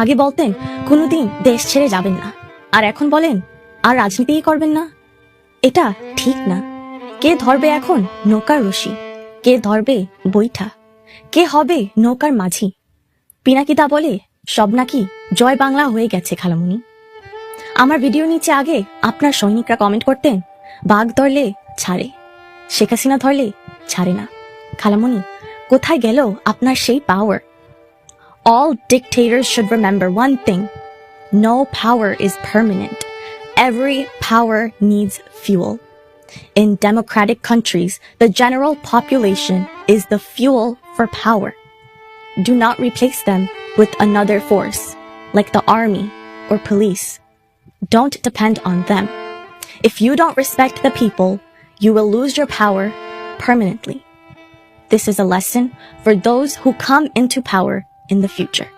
আগে বলতেন কোনোদিন দেশ ছেড়ে যাবেন না, আর এখন বলেন আর রাজনীতিই করবেন না। এটা ঠিক না। কে ধরবে এখন নৌকার রশি, কে ধরবে বৈঠা, কে হবে নৌকার মাঝি? পিনাকিদা বলে সব নাকি জয় বাংলা হয়ে গেছে খালামুনি। আমার ভিডিও নিচে আগে আপনার সৈনিকরা কমেন্ট করতেন বাঘ ধরলে ছাড়ে, শেখ হাসিনা ধরলে ছাড়ে না। খালামুনি, কোথায় গেল আপনার সেই পাওয়ার? All dictators should remember one thing: no power is permanent. Every power needs fuel. In democratic countries, the general population is the fuel for power. Do not replace them with another force, like the army or police. Don't depend on them. If you don't respect the people, you will lose your power permanently. This is a lesson for those who come into power in the future.